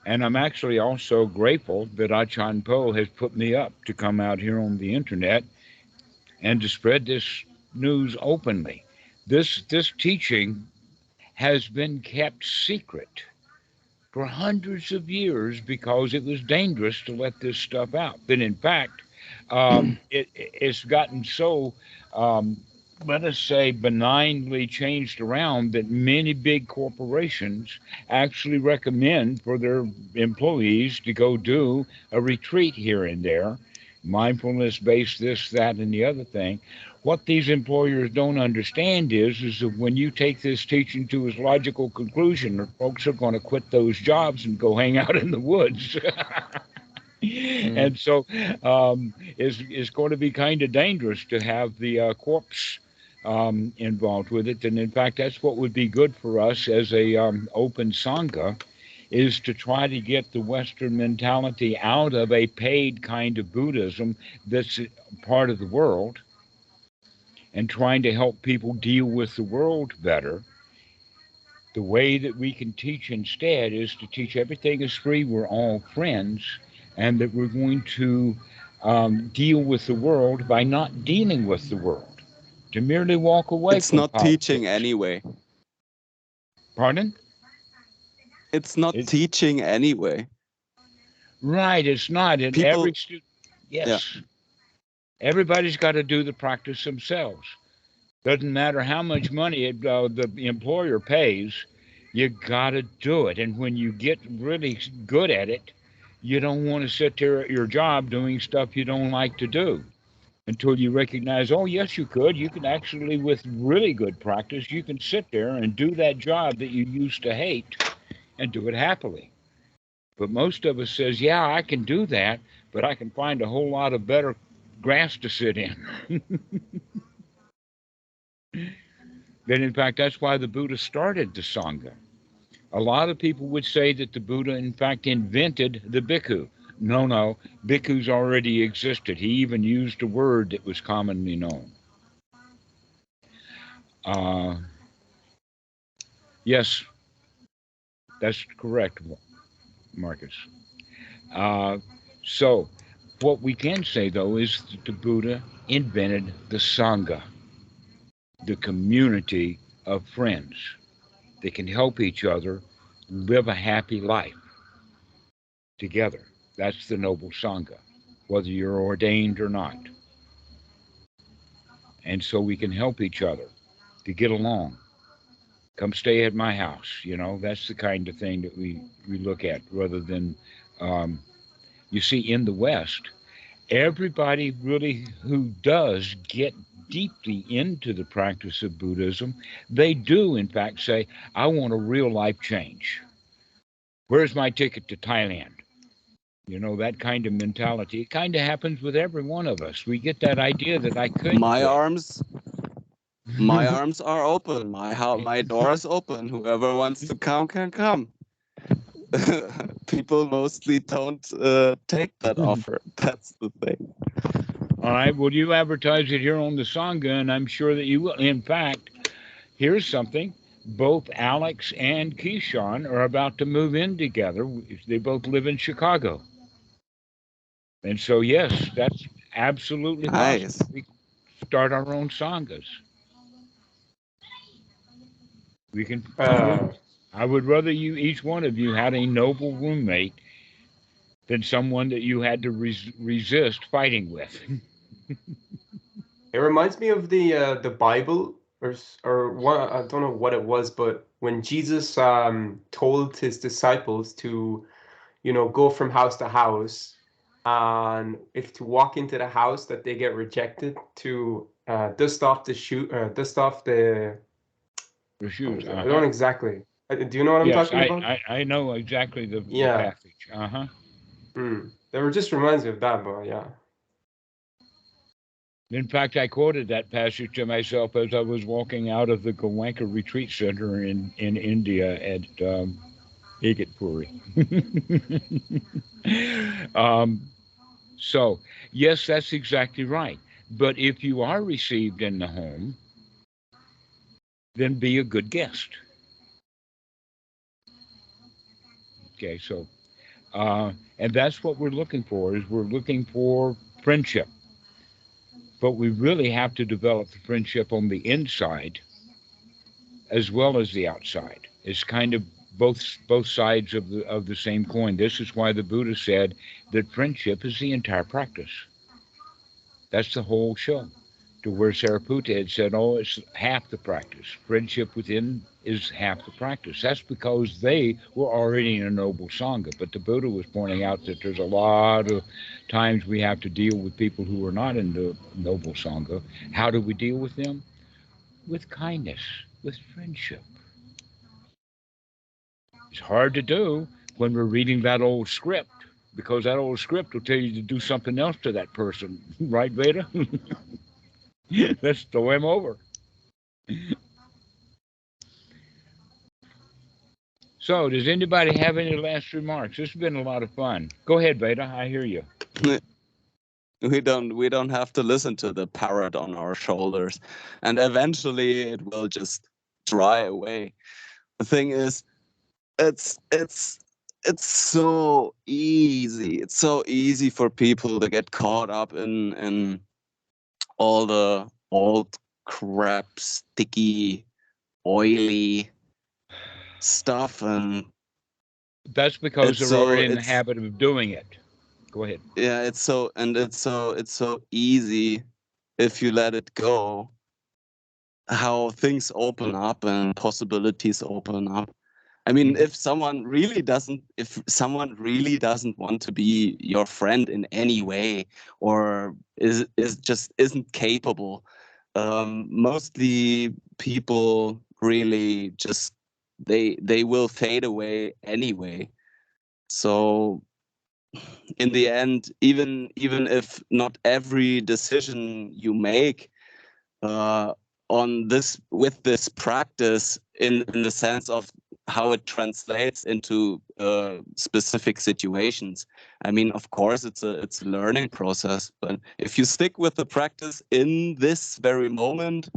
And I'm actually also grateful that Achan Po has put me up to come out here on the internet and to spread this news openly. This teaching has been kept secret for hundreds of years because it was dangerous to let this stuff out. That in fact, it's gotten so, let us say, benignly changed around that many big corporations actually recommend for their employees to go do a retreat here and there, mindfulness based, this, that, and the other thing, What these employers don't understand is that when you take this teaching to its logical conclusion, the folks are going to quit those jobs and go hang out in the woods. And so it's going to be kind of dangerous to have the corpse involved with it. And in fact, that's what would be good for us as a open Sangha, is to try to get the Western mentality out of a paid kind of Buddhism that's part of the world, and trying to help people deal with the world better. The way that we can teach instead is to teach everything is free, we're all friends, and that we're going to deal with the world by not dealing with the world, to merely walk away It's from not politics. teaching anyway. Pardon? It's not It- teaching anyway. Right, it's not. And People- every student, yes, everybody's got to do the practice themselves. Doesn't matter how much money the employer pays, you got to do it. And when you get really good at it, you don't want to sit there at your job doing stuff you don't like to do until you recognize, oh, yes, you could. You can actually, with really good practice, you can sit there and do that job that you used to hate and do it happily. But most of us says, yeah, I can do that, but I can find a whole lot of better grass to sit in. Then, in fact, that's why the Buddha started the Sangha. A lot of people would say that the Buddha, in fact, invented the bhikkhu. No, bhikkhus already existed. He even used a word that was commonly known. Yes, that's correct, Marcus. So, what we can say, though, is that the Buddha invented the Sangha, the community of friends that can help each other live a happy life together. That's the noble Sangha, whether you're ordained or not. And so we can help each other to get along. Come stay at my house. That's the kind of thing that we look at, rather than, you see, in the West, everybody really who does get deeply into the practice of Buddhism, they do, in fact, say, I want a real life change. Where's my ticket to Thailand? That kind of mentality. It kind of happens with every one of us. We get that idea that I could. My arms are open. My door is open. Whoever wants to come can come. People mostly don't take that offer. That's the thing. All right. Well, you advertise it here on the Sangha, and I'm sure that you will. In fact, here's something. Both Alex and Keyshawn are about to move in together. They both live in Chicago. And so, yes, that's absolutely Nice. possible. We start our own Sanghas. We can. I would rather each one of you, had a noble roommate than someone that you had to resist fighting with. It reminds me of the Bible, or one, I don't know what it was, but when Jesus told his disciples to, go from house to house, and if to walk into the house that they get rejected, to dust off the shoes. I don't exactly. Do you know what I'm talking about? I know exactly the passage. That just reminds me of that, but yeah. In fact, I quoted that passage to myself as I was walking out of the Goenka Retreat Center in India at Igatpuri. So, yes, that's exactly right. But if you are received in the home, then be a good guest. Okay, so, and that's what we're looking for, is we're looking for friendship. But we really have to develop the friendship on the inside as well as the outside. It's kind of both sides of the same coin. This is why the Buddha said that friendship is the entire practice. That's the whole show. to where Sariputta had said, oh, it's half the practice. Friendship within is half the practice. That's because they were already in a noble Sangha. But the Buddha was pointing out that there's a lot of times we have to deal with people who are not in the noble Sangha. How do we deal with them? With kindness, with friendship. It's hard to do when we're reading that old script, because that old script will tell you to do something else to that person. Right, Veda? Let's throw him over. So, does anybody have any last remarks? This has been a lot of fun. Go ahead, Veda. I hear you. We don't have to listen to the parrot on our shoulders, and eventually it will just dry away. The thing is, it's so easy. It's so easy for people to get caught up in all the old crap, sticky, oily stuff, and that's because they're already in the it's habit of doing it. Go ahead. Yeah, it's so easy if you let it go, how things open up and possibilities open up. I mean, if someone really doesn't want to be your friend in any way, or is just isn't capable, mostly people really just they will fade away anyway. So in the end, even if not every decision you make on this with this practice in the sense of how it translates into specific situations. I mean, of course, it's a learning process, but if you stick with the practice in this very moment,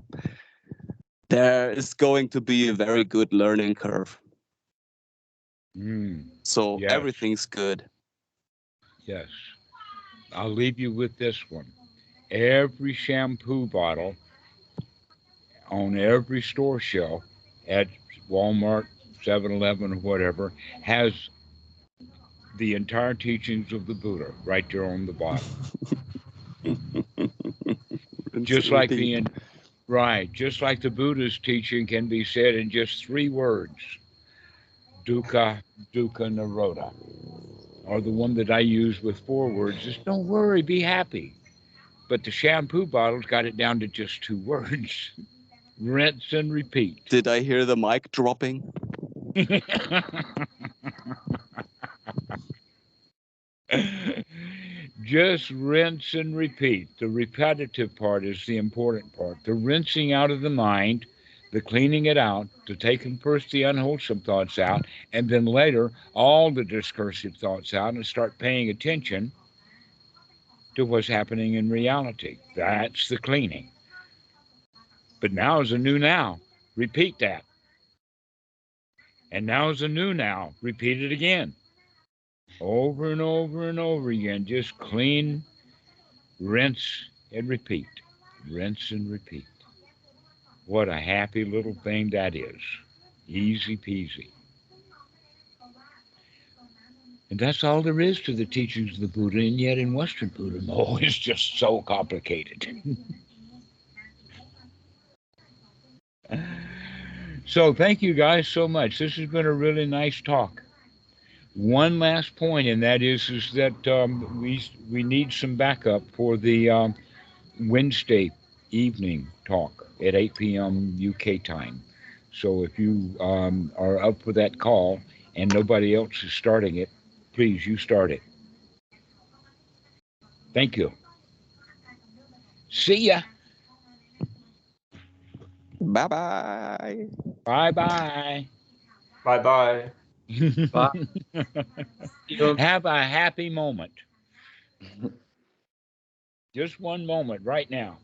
there is going to be a very good learning curve. So Yes. everything's good. Yes. I'll leave you with this one. Every shampoo bottle on every store shelf at Walmart, 7-Eleven, or whatever has the entire teachings of the Buddha right there on the bottom. Just like just like the Buddha's teaching can be said in just 3 words. Dukkha, dukkha, nirodha. Or the one that I use with 4 words is don't worry, be happy. But the shampoo bottle's got it down to just 2 words. Rinse and repeat. Did I hear the mic dropping? Just rinse and repeat. The repetitive part is the important part. The rinsing out of the mind, the cleaning it out, the taking first the unwholesome thoughts out, and then later all the discursive thoughts out, and start paying attention to what's happening in reality. That's the cleaning. But now is a new now. Repeat that. And now is a new now. Repeat it again. Over and over and over again. Just clean, rinse, and repeat. Rinse and repeat. What a happy little thing that is. Easy peasy. And that's all there is to the teachings of the Buddha, and yet in Western Buddhism, oh, it's just so complicated. So thank you guys so much. This has been a really nice talk. One last point, and that is that we need some backup for the Wednesday evening talk at 8 p.m. UK time. So if you are up for that call and nobody else is starting it, please, you start it. Thank you. See ya. Bye-bye. Bye-bye. Bye-bye. Bye. Have a happy moment. Just one moment right now.